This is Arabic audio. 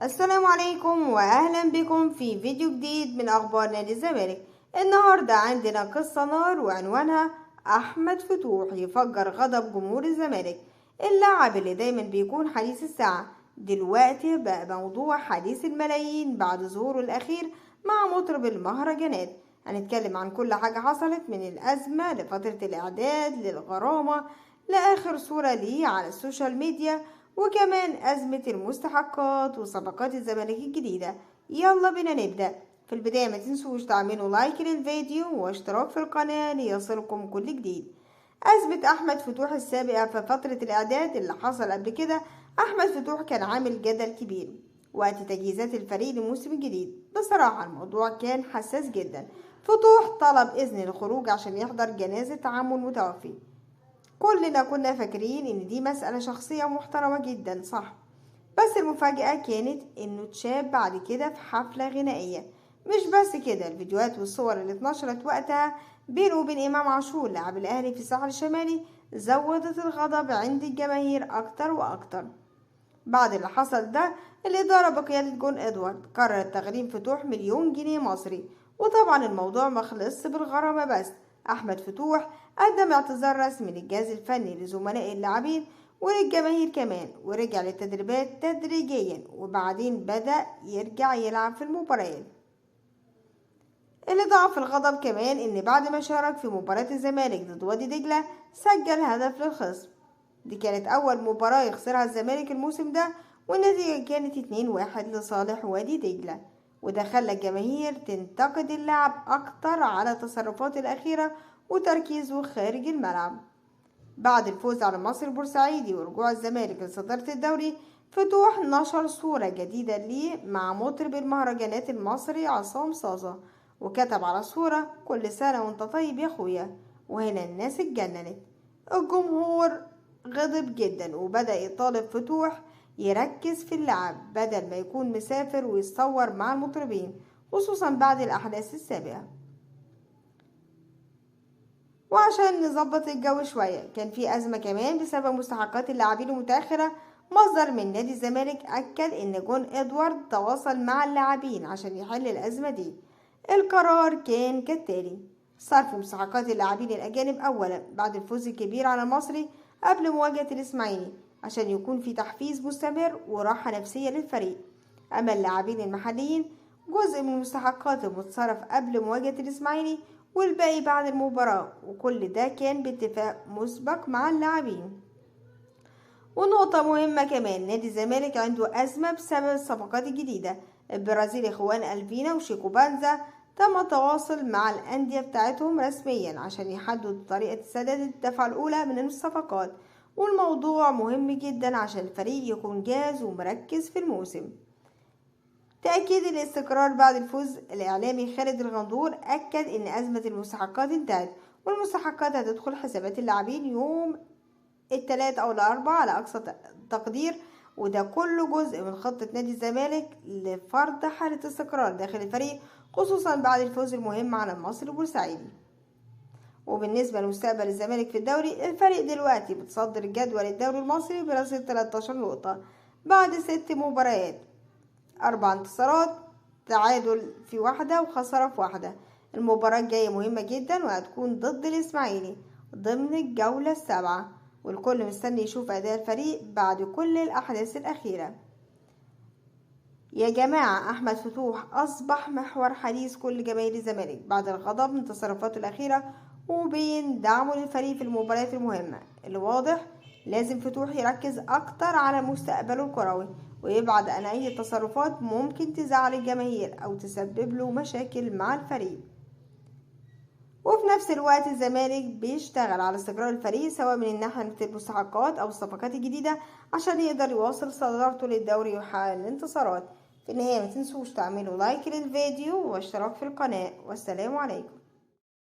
السلام عليكم واهلا بكم في فيديو جديد من اخبار نادي الزمالك. النهارده عندنا قصة نار وعنوانها احمد فتوح يفجر غضب جمهور الزمالك. اللاعب اللي دايما بيكون حديث الساعة دلوقتي بقى موضوع حديث الملايين بعد ظهوره الاخير مع مطرب المهرجانات. هنتكلم عن كل حاجة حصلت من الازمة لفترة الاعداد للغرامة لاخر صورة ليه على السوشيال ميديا، وكمان أزمة المستحقات وصفقات الزمالك الجديدة. يلا بينا نبدأ. في البداية ما تنسوش تعملوا لايك للفيديو واشتراك في القناة ليصلكم كل جديد. أزمة أحمد فتوح السابقة في فترة الإعداد اللي حصل قبل كده. أحمد فتوح كان عامل جدل كبير وقت تجهيزات الفريق للموسم الجديد. بصراحة الموضوع كان حساس جدا. فتوح طلب إذن الخروج عشان يحضر جنازة عمه المتوفي. كلنا كنا فاكرين ان دي مسألة شخصية محترمة جدا، صح؟ بس المفاجأة كانت انه اتشاب بعد كده في حفلة غنائية. مش بس كده، الفيديوهات والصور اللي اتنشرت وقتها بينه وبين امام عاشور لاعب الاهلي في الساحل الشمالي زودت الغضب عند الجماهير اكتر واكتر. بعد اللي حصل ده، الإدارة بقيادة جون إدوارد قررت تغريم فتوح 1,000,000 جنيه مصري. وطبعا الموضوع مخلصش بالغرامة بس. أحمد فتوح قدم اعتذار رسمي للجهاز الفني لزملاء اللاعبين وللجماهير كمان، ورجع للتدريبات تدريجيا وبعدين بدأ يرجع يلعب في المباريات. اللي ضاعف الغضب كمان إن بعد ما شارك في مباراة الزمالك ضد وادي دجلة سجل هدف للخصم. دي كانت أول مباراة يخسرها الزمالك الموسم ده، والنتيجة كانت 2-1 لصالح وادي دجلة. وده خلى الجماهير تنتقد اللاعب أكتر على تصرفاته الأخيرة وتركيزه خارج الملعب. بعد الفوز على مصر البورسعيدي ورجوع الزمالك لصدارة الدوري، فتوح نشر صورة جديدة ليه مع مطرب المهرجانات المصري عصام صاصة، وكتب على الصورة: كل سنة وانت طيب يا اخويا. وهنا الناس اتجننت. الجمهور غضب جدا وبدأ يطالب فتوح يركز في اللعب بدل ما يكون مسافر ويتصور مع المطربين، خصوصا بعد الأحداث السابقة. وعشان نظبط الجو شوية، كان في أزمة كمان بسبب مستحقات اللاعبين المتأخرة. مصدر من نادي الزمالك أكد إن جون إدوارد تواصل مع اللاعبين عشان يحل الأزمة دي. القرار كان كالتالي: صرف مستحقات اللاعبين الأجانب أولا بعد الفوز الكبير على المصري قبل مواجهة الإسماعيلي عشان يكون في تحفيز مستمر وراحة نفسية للفريق. أما اللاعبين المحليين، جزء من مستحقاتهم اتصرف قبل مواجهة الإسماعيلي والباقي بعد المباراة، وكل ده كان باتفاق مسبق مع اللاعبين. ونقطة مهمة كمان، نادي الزمالك عنده أزمة بسبب الصفقات الجديدة. البرازيلي خوان ألفينا وشيكو بانزا تم التواصل مع الأندية بتاعتهم رسميا عشان يحددوا طريقة سداد الدفعة الأولى من الصفقات، والموضوع مهم جدا عشان الفريق يكون جاهز ومركز في الموسم. تأكيد الاستقرار بعد الفوز، الإعلامي خالد الغندور أكد إن أزمة المستحقات انتهت، والمستحقات هتدخل حسابات اللاعبين يوم الثلاث أو الأربعاء على أقصى تقدير. وده كله جزء من خطة نادي الزمالك لفرض حالة استقرار داخل الفريق، خصوصا بعد الفوز المهم على المصري البورسعيدي. وبالنسبة لمستقبل الزمالك في الدوري، الفريق دلوقتي بتصدر جدول الدوري المصري برصيد 13 نقطة بعد 6 مباريات، 4 انتصارات، تعادل في واحدة وخسارة في واحدة. المباراة الجاية مهمة جدا وهتكون ضد الإسماعيلي ضمن الجولة السابعة، والكل مستني يشوف أداء الفريق بعد كل الأحداث الأخيرة. يا جماعة، أحمد فتوح أصبح محور حديث كل جماهير الزمالك بعد الغضب من تصرفاته الأخيرة وبين دعمه للفريق في المباريات المهمة. الواضح لازم فتوح يركز أكتر على مستقبله الكروي ويبعد عن أي تصرفات ممكن تزعل الجماهير أو تسبب له مشاكل مع الفريق. وفي نفس الوقت الزمالك بيشتغل على استقرار الفريق سواء من ناحية المستحقات أو الصفقات الجديدة عشان يقدر يواصل صدارته للدوري ويحقق الانتصارات. في النهاية متنسوش تعملوا لايك للفيديو واشتراك في القناة، والسلام عليكم.